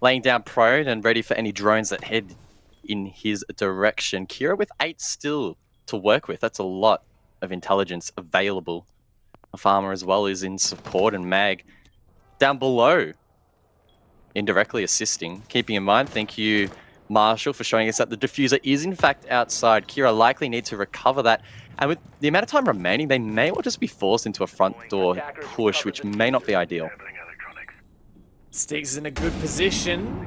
[SPEAKER 5] laying down prone and ready for any drones that head in his direction. Kira with 8 still to work with. That's a lot of intelligence available. A farmer as well is in support, and Mag down below indirectly assisting. Keeping in mind, thank you Marshall for showing us that the diffuser is in fact outside. Kira likely need to recover that, and with the amount of time remaining, they may well just be forced into a front door push, which may not be ideal.
[SPEAKER 4] Stiggs is in a good position.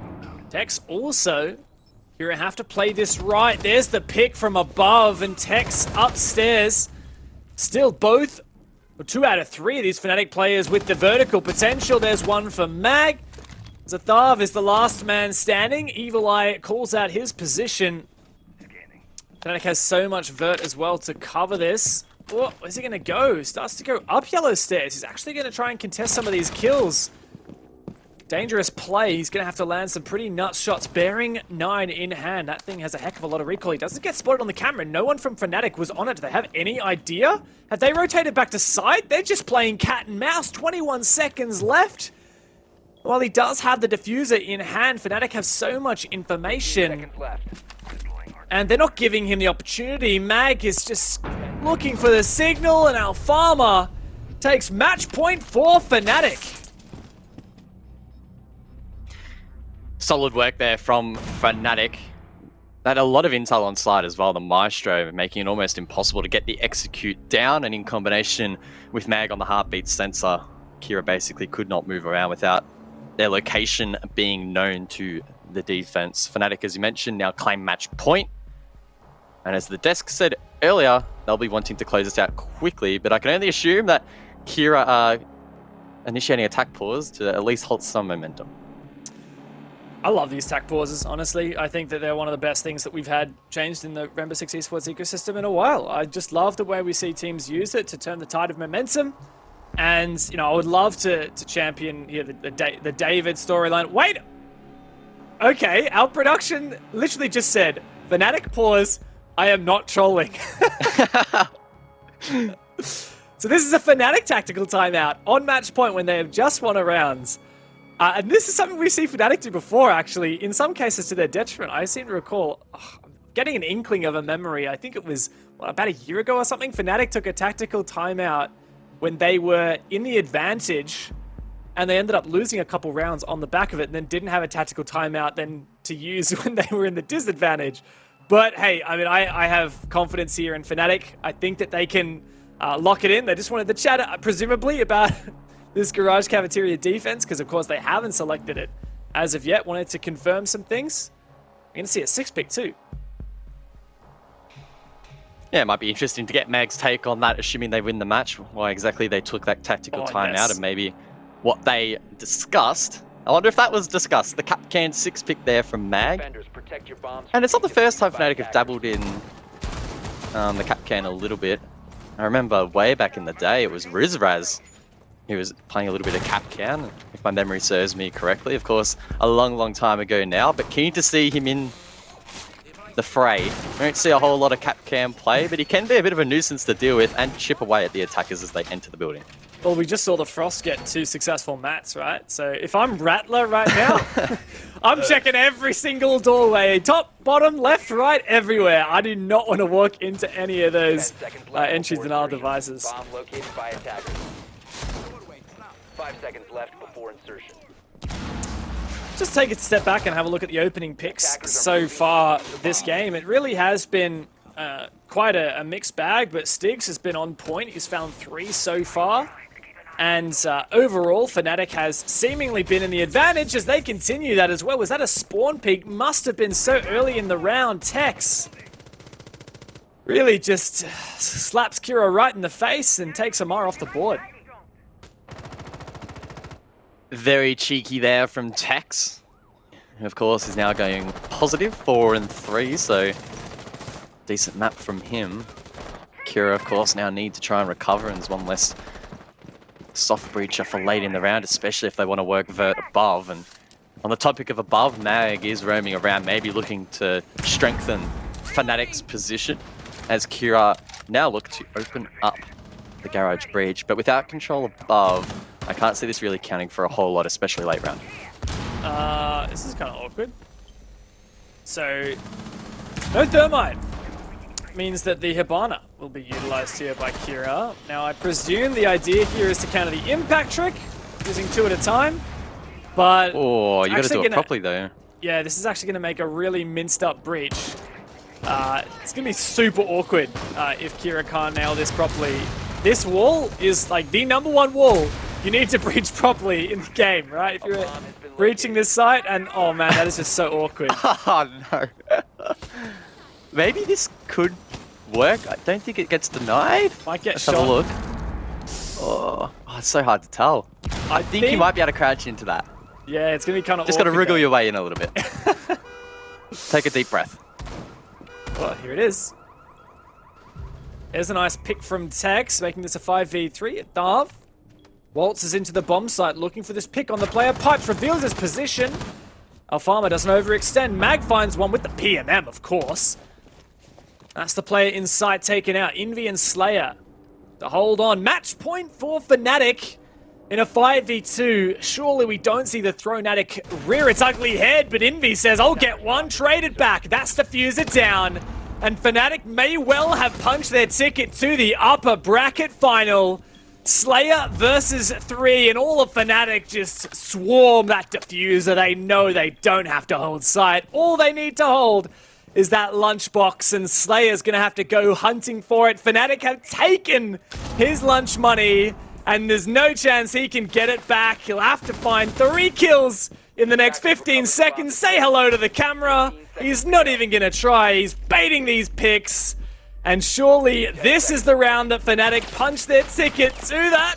[SPEAKER 4] Tex also. Kira have to play this right. There's the pick from above, and Tex upstairs. Still both, or 2 out of 3 of these Fnatic players with the vertical potential. There's one for Mag. Zathav is the last man standing. Evil Eye calls out his position. Fnatic has so much vert as well to cover this. Oh, where's he going to go? Starts to go up yellow stairs. He's actually going to try and contest some of these kills. Dangerous play. He's going to have to land some pretty nuts shots. Bearing 9 in hand. That thing has a heck of a lot of recoil. He doesn't get spotted on the camera. No one from Fnatic was on it. Do they have any idea? Have they rotated back to side? They're just playing cat and mouse. 21 seconds left. While he does have the diffuser in hand, Fnatic have so much information.
[SPEAKER 6] Seconds left.
[SPEAKER 4] And they're not giving him the opportunity. Mag is just looking for the signal, and Alfama takes match point for Fnatic.
[SPEAKER 5] Solid work there from Fnatic. They had a lot of intel on side as well, the Maestro, making it almost impossible to get the execute down, and in combination with Mag on the heartbeat sensor, Kira basically could not move around without their location being known to the defense. Fnatic, as you mentioned, now claim match point. And as the desk said earlier, they'll be wanting to close this out quickly, but I can only assume that Kira are initiating attack pause to at least halt some momentum.
[SPEAKER 4] I love these tack pauses, honestly. I think that they're one of the best things that we've had changed in the Rainbow Six Esports ecosystem in a while. I just love the way we see teams use it to turn the tide of momentum. And, you know, I would love to champion here the David storyline. Wait! Okay, our production literally just said, Fnatic pause, I am not trolling. So this is a Fnatic tactical timeout on match point when they have just won a round. And this is something we see Fnatic do before, actually, in some cases to their detriment. I seem to recall getting an inkling of a memory. I think it was about a year ago or something. Fnatic took a tactical timeout when they were in the advantage, and they ended up losing a couple rounds on the back of it, and then didn't have a tactical timeout then to use when they were in the disadvantage. But hey, I mean, I have confidence here in Fnatic. I think that they can lock it in. They just wanted to chat, presumably, about this Garage Cafeteria defense, because of course they haven't selected it as of yet. Wanted to confirm some things. We're going to see a 6-pick too.
[SPEAKER 5] Yeah, it might be interesting to get Mag's take on that, assuming they win the match. Why exactly they took that tactical timeout, and maybe what they discussed. I wonder if that was discussed. The Capcan 6-pick there from Mag.
[SPEAKER 6] Defenders, protect your bombs.
[SPEAKER 5] And it's not the first time Fnatic have dabbled in the Capcan a little bit. I remember way back in the day, it was Rizraz. He was playing a little bit of Capcan, if my memory serves me correctly. Of course, a long, long time ago now, but keen to see him in the fray. We don't see a whole lot of Capcan play, but he can be a bit of a nuisance to deal with and chip away at the attackers as they enter the building.
[SPEAKER 4] Well, we just saw the Frost get 2 successful mats, right? So if I'm Rattler right now, I'm checking every single doorway. Top, bottom, left, right, everywhere. I do not want to walk into any of those entries in our devices.
[SPEAKER 6] Bomb located by attackers. 5 seconds left before insertion.
[SPEAKER 4] just take a step back and have a look at the opening picks so far this game. It really has been quite a mixed bag, but Styx has been on point. He's found 3 so far. And overall, Fnatic has seemingly been in the advantage as they continue that as well. Was that a spawn peak? Must have been so early in the round. Tex really just slaps Kira right in the face and takes Amar off the board.
[SPEAKER 5] Very cheeky there from Tex. Who, of course, is now going positive 4 and 3, so decent map from him. Kira, of course, now need to try and recover, and there's one less soft breacher for late in the round, especially if they want to work vert above. And on the topic of above, Mag is roaming around, maybe looking to strengthen Fnatic's position, as Kira now look to open up the garage breach. But without control above, I can't see this really counting for a whole lot, especially late round.
[SPEAKER 4] This is kind of awkward. So, no thermite. Means that the Hibana will be utilized here by Kira. Now, I presume the idea here is to counter the impact trick, using 2 at a time. But
[SPEAKER 5] oh, you got to do it properly, though.
[SPEAKER 4] Yeah, this is actually going to make a really minced up breach. It's going to be super awkward if Kira can't nail this properly. This wall is like the #1 wall you need to breach properly in the game, right? If you're breaching this site, and oh man, that is just so awkward.
[SPEAKER 5] Oh no. Maybe this could work. I don't think it gets denied.
[SPEAKER 4] Might get
[SPEAKER 5] Let's
[SPEAKER 4] shot.
[SPEAKER 5] have a look. Oh, it's so hard to tell. I think you might be able to crouch into that.
[SPEAKER 4] Yeah, it's going to be kind of
[SPEAKER 5] Just got to wriggle your way in a little bit. Take a deep breath.
[SPEAKER 4] Well, here it is. There's a nice pick from Tex, making this a 5v3 at Darv. Waltz is into the bomb site, looking for this pick on the player. Pipes reveals his position. Alfama doesn't overextend. Mag finds one with the PMM, of course. That's the player in sight taken out. Envy and Slayer to hold on. Match point for Fnatic in a 5v2. Surely we don't see the Thronatic rear its ugly head, but Envy says, I'll get one, trade it back. That's diffuser down. And Fnatic may well have punched their ticket to the upper bracket final. Slayer versus 3, and all of Fnatic just swarm that diffuser. They know they don't have to hold sight. All they need to hold is that lunchbox, and Slayer's gonna have to go hunting for it. Fnatic have taken his lunch money, and there's no chance he can get it back. He'll have to find 3 kills in the next 15 seconds. Say hello to the camera. He's not even gonna try. He's baiting these picks. And surely this is the round that Fnatic punched their ticket to that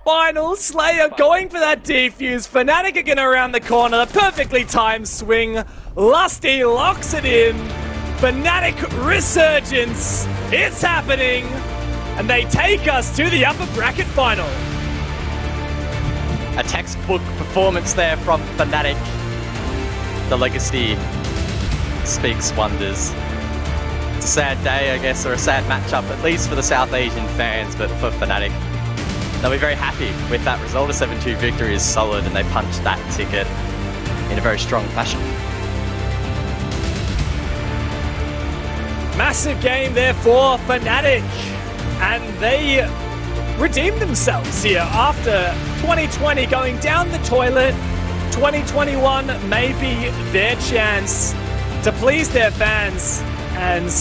[SPEAKER 4] final. Slayer going for that defuse. Fnatic are gonna round the corner. The perfectly timed swing. Lusty locks it in. Fnatic resurgence. It's happening. And they take us to the upper bracket final.
[SPEAKER 5] A textbook performance there from Fnatic. The legacy speaks wonders. It's a sad day, I guess, or a sad matchup, at least for the South Asian fans, but for Fnatic, they'll be very happy with that result. A 7-2 victory is solid, and they punched that ticket in a very strong fashion.
[SPEAKER 4] Massive game there for Fnatic, and they redeemed themselves here after 2020 going down the toilet. 2021 may be their chance to please their fans. And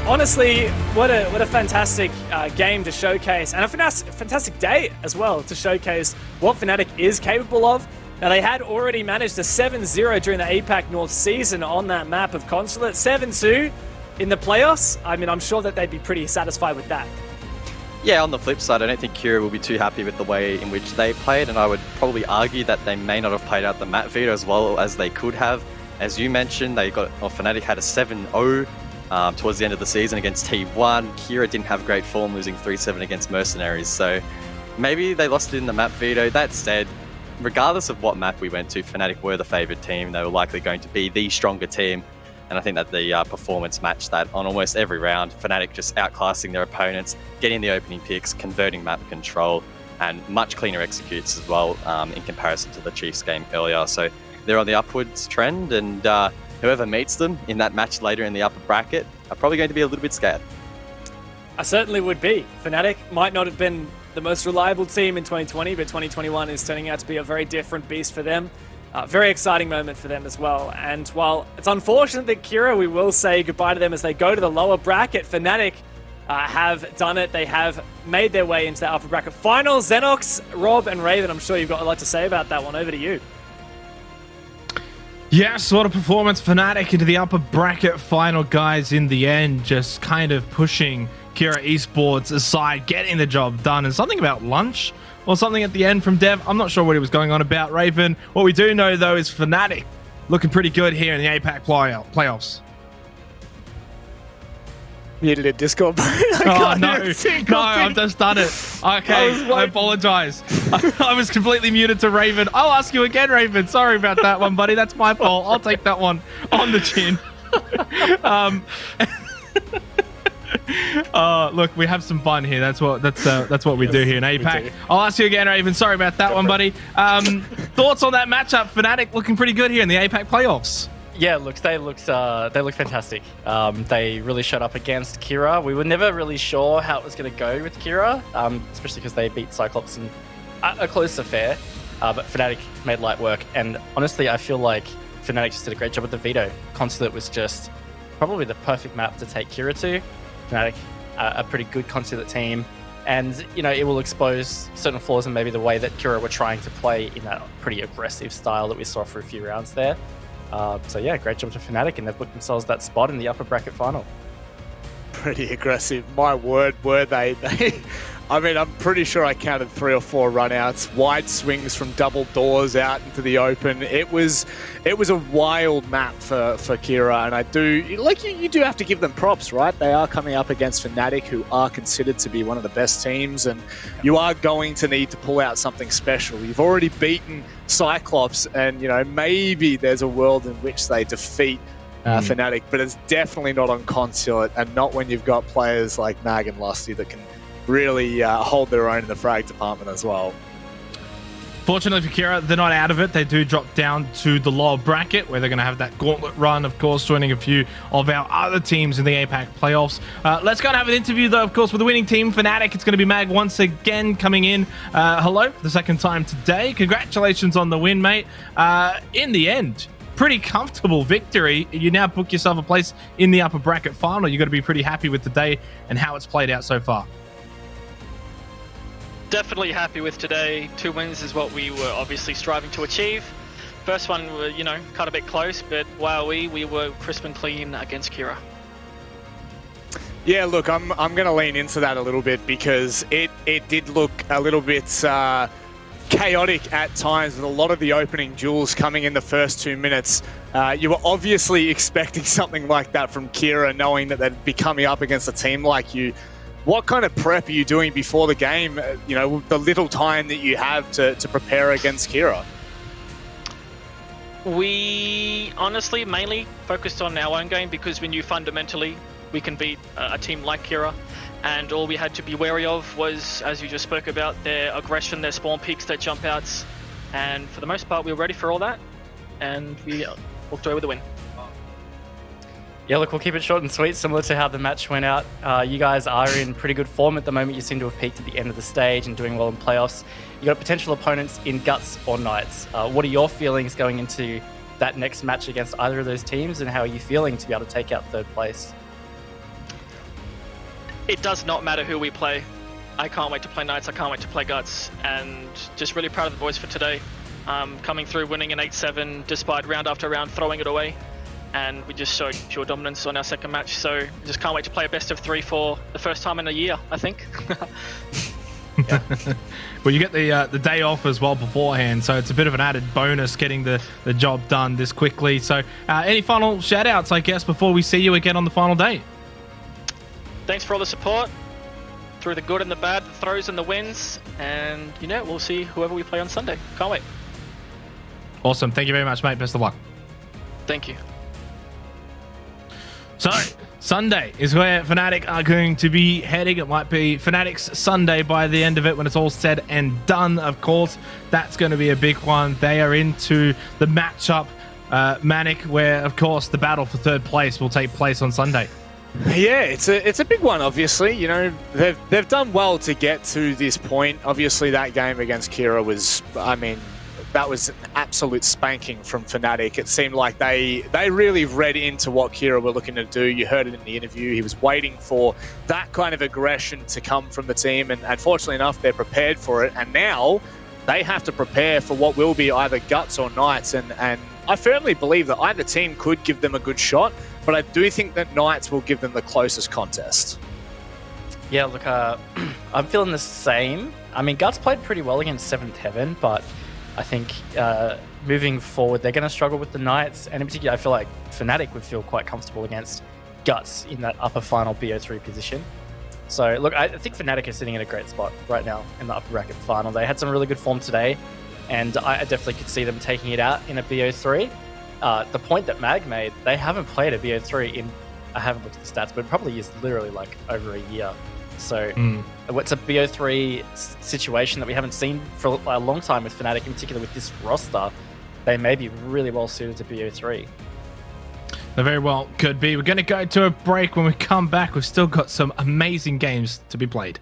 [SPEAKER 4] honestly, what a fantastic game to showcase, and a fantastic day as well to showcase what Fnatic is capable of. Now, they had already managed a 7-0 during the APAC North season on that map of Consulate. 7-2 in the playoffs. I mean, I'm sure that they'd be pretty satisfied with that.
[SPEAKER 5] Yeah, on the flip side, I don't think Kira will be too happy with the way in which they played, and I would probably argue that they may not have played out the map veto as well as they could have. As you mentioned, Fnatic had a 7-0 towards the end of the season against T1. Kira didn't have great form, losing 3-7 against Mercenaries, so maybe they lost it in the map veto. That said, regardless of what map we went to, Fnatic were the favoured team. They were likely going to be the stronger team, and I think that the performance matched that on almost every round. Fnatic just outclassing their opponents, getting the opening picks, converting map control, and much cleaner executes as well in comparison to the Chiefs game earlier. So they're on the upwards trend, and whoever meets them in that match later in the upper bracket are probably going to be a little bit scared.
[SPEAKER 4] I certainly would be. Fnatic might not have been the most reliable team in 2020, but 2021 is turning out to be a very different beast for them. Very exciting moment for them as well. And while it's unfortunate that Kira, we will say goodbye to them as they go to the lower bracket. Fnatic have done it. They have made their way into the upper bracket final. Xenox, Rob, and Raven, I'm sure you've got a lot to say about that one. Over to you.
[SPEAKER 1] Yes, what a performance. Fnatic into the upper bracket final, guys, in the end, just kind of pushing Kira Esports aside, getting the job done. And something about lunch or something at the end from Dev. I'm not sure what he was going on about, Raven. What we do know, though, is Fnatic looking pretty good here in the APAC playoffs.
[SPEAKER 3] Muted in Discord.
[SPEAKER 1] Oh, no, I've just done it. Okay, I apologize. I was completely muted to Raven. I'll ask you again, Raven. Sorry about that one, buddy. That's my fault. I'll take that one on the chin. Look, we have some fun here. That's what we do here in APAC. I'll ask you again, Raven. Sorry about that one, buddy. Thoughts on that matchup? Fnatic looking pretty good here in the APAC playoffs.
[SPEAKER 2] Yeah, they looked fantastic. They really showed up against Kira. We were never really sure how it was going to go with Kira, especially because they beat Cyclops in a close affair. But Fnatic made light work, and honestly, I feel like Fnatic just did a great job with the veto. Consulate was just probably the perfect map to take Kira to. Fnatic, a pretty good Consulate team, and it will expose certain flaws in maybe the way that Kira were trying to play in that pretty aggressive style that we saw for a few rounds there. So yeah, great job to Fnatic, and they've booked themselves that spot in the upper bracket final.
[SPEAKER 3] Pretty aggressive. My word, were they? I mean, I'm pretty sure I counted 3 or 4 runouts, wide swings from double doors out into the open. It was a wild map for Kira, and I do you do have to give them props, right? They are coming up against Fnatic, who are considered to be one of the best teams, and you are going to need to pull out something special. You've already beaten Cyclops, and maybe there's a world in which they defeat Fnatic, but it's definitely not on Consulate, and not when you've got players like Mag and Lusty that can really hold their own in the frag department as well.
[SPEAKER 1] Fortunately for Kira, they're not out of it. They do drop down to the lower bracket, where they're going to have that gauntlet run, of course, joining a few of our other teams in the APAC playoffs. Let's go and have an interview, though, of course, with the winning team, Fnatic. It's going to be Mag once again coming in. Hello, for the second time today. Congratulations on the win, mate. In the end, pretty comfortable victory. You now book yourself a place in the upper bracket final. You've got to be pretty happy with the day and how it's played out so far.
[SPEAKER 7] Definitely happy with today. 2 wins is what we were obviously striving to achieve. First one, cut a bit close, but wow, we were crisp and clean against Kira.
[SPEAKER 3] Yeah, look, I'm going to lean into that a little bit, because it did look a little bit chaotic at times with a lot of the opening duels coming in the first 2 minutes. You were obviously expecting something like that from Kira, knowing that they'd be coming up against a team like you. What kind of prep are you doing before the game, the little time that you have to prepare against Kira?
[SPEAKER 7] We honestly mainly focused on our own game, because we knew fundamentally we can beat a team like Kira, and all we had to be wary of was, as you just spoke about, their aggression, their spawn peaks, their jump outs, and for the most part we were ready for all that, and we walked away with a win.
[SPEAKER 2] Yeah, look, we'll keep it short and sweet, similar to how the match went out. You guys are in pretty good form at the moment. You seem to have peaked at the end of the stage and doing well in playoffs. You got potential opponents in Guts or Knights. What are your feelings going into that next match against either of those teams, and how are you feeling to be able to take out third place?
[SPEAKER 7] It does not matter who we play. I can't wait to play Knights, I can't wait to play Guts, and just really proud of the boys for today. Coming through, winning an 8-7 despite round after round throwing it away. And we just showed pure dominance on our second match, so just can't wait to play a best of 3 for the first time in a year, I think.
[SPEAKER 1] Yeah. Well, you get the day off as well beforehand, so it's a bit of an added bonus getting the job done this quickly. So any final shout outs, I guess, before we see you again on the final day?
[SPEAKER 7] Thanks for all the support through the good and the bad, the throws and the wins, and we'll see whoever we play on Sunday. Can't wait.
[SPEAKER 1] Awesome. Thank you very much, mate. Best of luck.
[SPEAKER 7] Thank you.
[SPEAKER 1] So, Sunday is where Fnatic are going to be heading. It might be Fnatic's Sunday by the end of it when it's all said and done, of course. That's going to be a big one. They are into the matchup, Manic, where, of course, the battle for third place will take place on Sunday.
[SPEAKER 3] Yeah, it's a big one, obviously. They've done well to get to this point. Obviously, that game against Kira was, that was an absolute spanking from Fnatic. It seemed like they really read into what Kira were looking to do. You heard it in the interview. He was waiting for that kind of aggression to come from the team, and fortunately enough, they're prepared for it. And now they have to prepare for what will be either Guts or Knights, and I firmly believe that either team could give them a good shot, but I do think that Knights will give them the closest contest.
[SPEAKER 2] Yeah, look, I'm feeling the same. I mean, Guts played pretty well against 7th Heaven, but I think moving forward, they're going to struggle with the Knights, and in particular, I feel like Fnatic would feel quite comfortable against Guts in that upper final BO3 position. So, look, I think Fnatic is sitting in a great spot right now in the upper bracket final. They had some really good form today, and I definitely could see them taking it out in a BO3. The point that Mag made, they haven't played a BO3 in, I haven't looked at the stats, but it probably is literally like over a year. So it's a BO3 situation that we haven't seen for a long time with Fnatic, in particular with this roster. They may be really well suited to BO3.
[SPEAKER 1] They very well could be. We're going to go to a break. When we come back, we've still got some amazing games to be played.